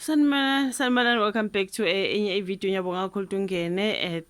Sanibonani, welcome back to enye video ngiyabonga kakhulu ungene.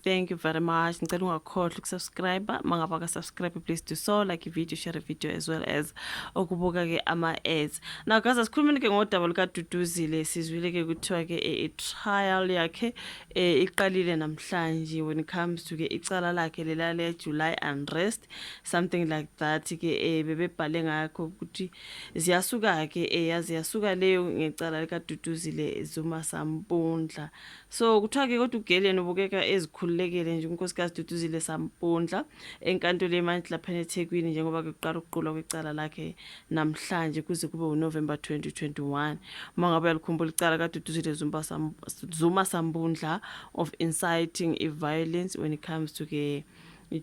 Thank you very much. Ngicela ungakhohlwa ukusubscribe. Mangaba ka subscribe, please do so, like video, share video as well as ukubuka ke ama ads. Now guys, asikhulumeni ke ngodaba luka Duduzile. Sizwile ke kuthiwa ke trial yakhe iqalile namhlanje when it comes to ke icala lakhe lela le July unrest, something like that ke bebebhale ngakho ukuthi ziyasuka ke ziyasuka leyo ngecala lika Duduzile Zuma Sampundla. So kuthiwa ke kodwa uGillian ubukeka ezikhululekile nje unkosikazi Duduzile Sampundla enkantolo emantla lapha eThekwini njengoba kuqala ukuqulwa kwecala lakhe namhlanje kuze kube uNovember 2021. Mangabe yalikhumbula icala kaDuduzile Zuma Sampundla of inciting violence when it comes to ke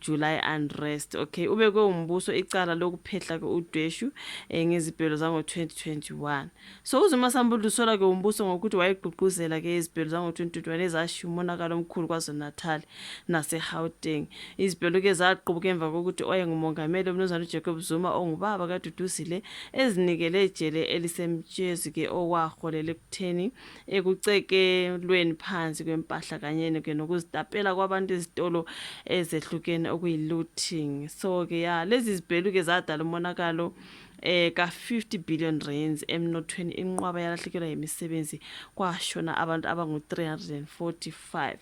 July unrest. Okay, ubekwe umbuso icala lokuphehla ke udweshu ngezibhelo zango 2021. So uZuma Sampundla usola ke umbuso ngokuthi wayegqugquzela ke izibhelo zango 2021 ezashiya umonakalo omkhulu kwaZulu-Natal naseGauteng. Izibhelo ke zaqubuka emva kokuthi oyengumongameli umnumzana uJacob Zuma ongubaba kaDuduzile ezinikele ejele elisemtshezi ke okwaholela ekutheni ekucekelweni phansi kwempahla kanye ke nokuzitapela kwabantu izitolo ezehlukene okuyi-looting. So ke lezi zibhelu ke zadala umonakalo ka 50 billion rands emnothweni, inqwaba yalahlekelwa yimisebenzi, kwashona abantu abangu 345.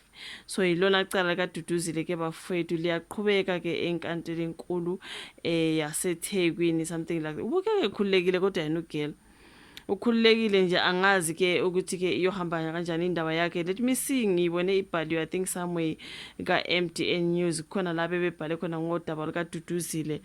So yilona cala kaDuduzile ke bafowethu liyaqhubeka ke enkantolo enkulu yaseThekwini, something like that. Ubukeke khululekile kodwa yena uGel ukhululekile nje, angazi ke ukuthi ke iyohamba kanjani indaba yakhe. Let me see, ngibone ibhaliwe I think somewhere ka MDN News khona la bebebhale khona ngodaba lukaDuduzile.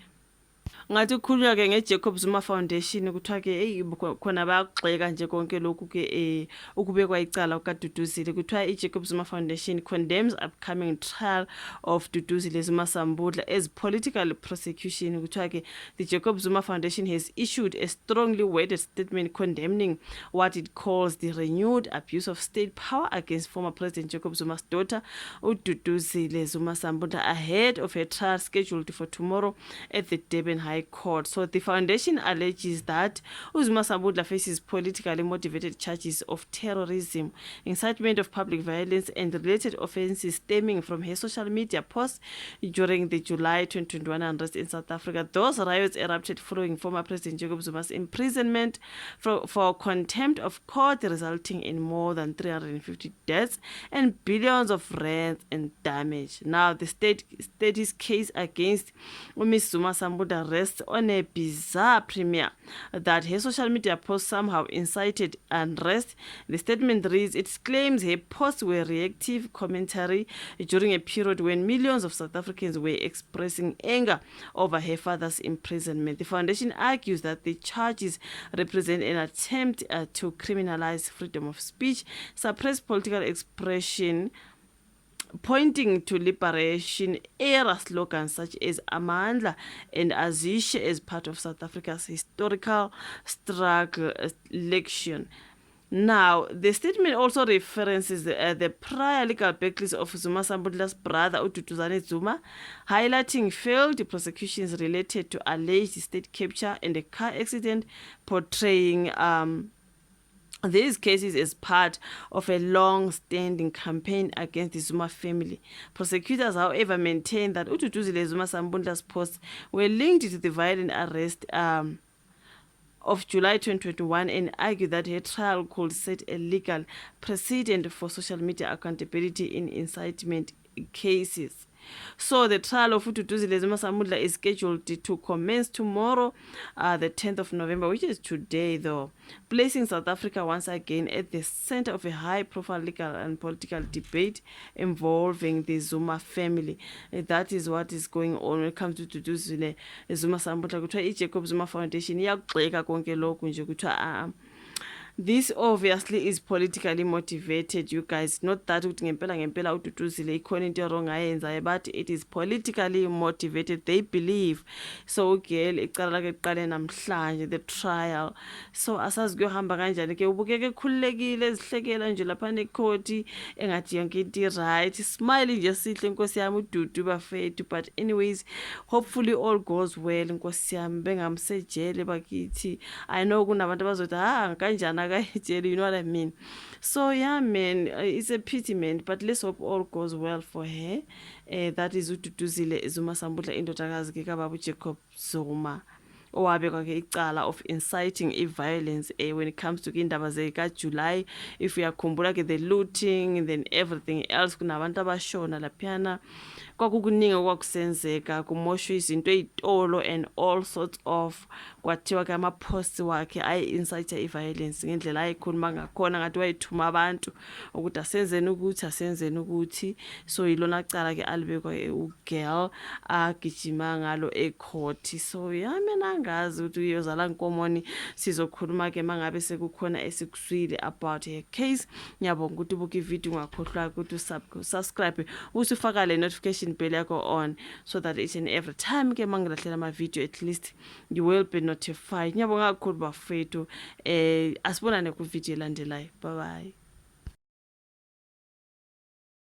Ngathi ukhulunywa ke ngeJacob Zuma Foundation kuthiwa ke khona bayagxeka nje konke lokhu ke ukubekwa icala kaDuduzile. Kuthiwa iJacob Zuma Foundation condemns upcoming trial of Duduzile Zuma Sampundla as political prosecution. Kuthiwa ke the Jacob Zuma Foundation has issued a strongly worded statement condemning what it calls the renewed abuse of state power against former President Jacob Zuma's daughter uDuduzile Zuma Sampundla ahead of a trial scheduled for tomorrow at the Durban High Court. So the foundation alleges that Zuma Sampundla faces politically motivated charges of terrorism, incitement of public violence and related offences stemming from her social media posts during the July 2021 unrest in South Africa. Those riots erupted following former President Jacob Zuma's imprisonment for contempt of court, resulting in more than 350 deaths and billions of rands in damage. Now the state's case against Ms. Zuma Sampundla rests on a bizarre premiere that her social media posts somehow incited unrest. The statement reads, it claims her posts were reactive commentary during a period when millions of South Africans were expressing anger over her father's imprisonment. The foundation argues that the charges represent an attempt to criminalize freedom of speech, suppress political expression, pointing to liberation era slogans such as Amandla and Azishe as part of South Africa's historical struggle election. Now, the statement also references the prior legal backlist of Zuma Sampundla's brother Duduzane Zuma, highlighting failed prosecutions related to alleged state capture and a car accident, portraying these cases as part of a long-standing campaign against the Zuma family. Prosecutors, however, maintain that Duduzile Zuma Sampundla's posts were linked to the violent arrest of July 2021 and argue that her trial could set a legal precedent for social media accountability in incitement cases. So the trial of Duduzile Zuma Sampundla is scheduled to commence tomorrow, the 10th of November, which is today though, placing South Africa once again at the center of a high-profile legal and political debate involving the Zuma family. That is what is going on when it comes to Duduzile Zuma Sampundla. Kuthiwa iJacob Zuma Foundation iyagxeka konke lokhu nje kuthiwa this obviously is politically motivated, you guys. Not that ngempela uDuduzile ikhona into wrong ayenzayo, but it is politically motivated. They believe so. Girl icala lake liqale namhlanje the trial. So asazi kuyohamba kanjani ke, ubukeke khululekile ezihlekela nje lapha necourt engathi yonke into right, smile nje sihle inkosi yami uDudu bafethu. But anyways, hopefully all goes well inkosi yami, bengamsejele bakithi. I know kunabantu bazothi kanjani you know what I mean? So yeah, man, it's a pity, man, but let's hope all goes well for her. That is uDuduzile Zuma Sambudla indodakazi kaBaba Jacob Zuma owabekwa-ke icala of inciting violence when it comes to indaba zika-July. If uyakhumbula-ke the looting and then everything else, kunabantu abashona laphiyana, kwakukuningi okwakusenzeka, kumoshwa izinto ey'tolo and all sorts of, kwathiwa-ke ama-posts wakhe ayi-incite i-violence ngendlela ayikhuluma ngakhona ngathi wayithuma abantu ukuthi asenzeni ukuthi. So ilona cala-ke alibekwa ugirl agijima ngalo e-court. So yeah, mina angazi ukuthi uyozala Nkomoni sizokhuluma-ke mangabe sekukhona esikuswile about her case. Ngiyabonga ukuthi ubuka ivideo, ungakhohlwa ukuthi subscribe ukuthi ufaka le notification bell yakho on, so that each and every time ke mangilahlela ama video at least you will be notified. Ngiyabonga kakhulu bafethu, asibonane ku video elandelayo. Bye bye.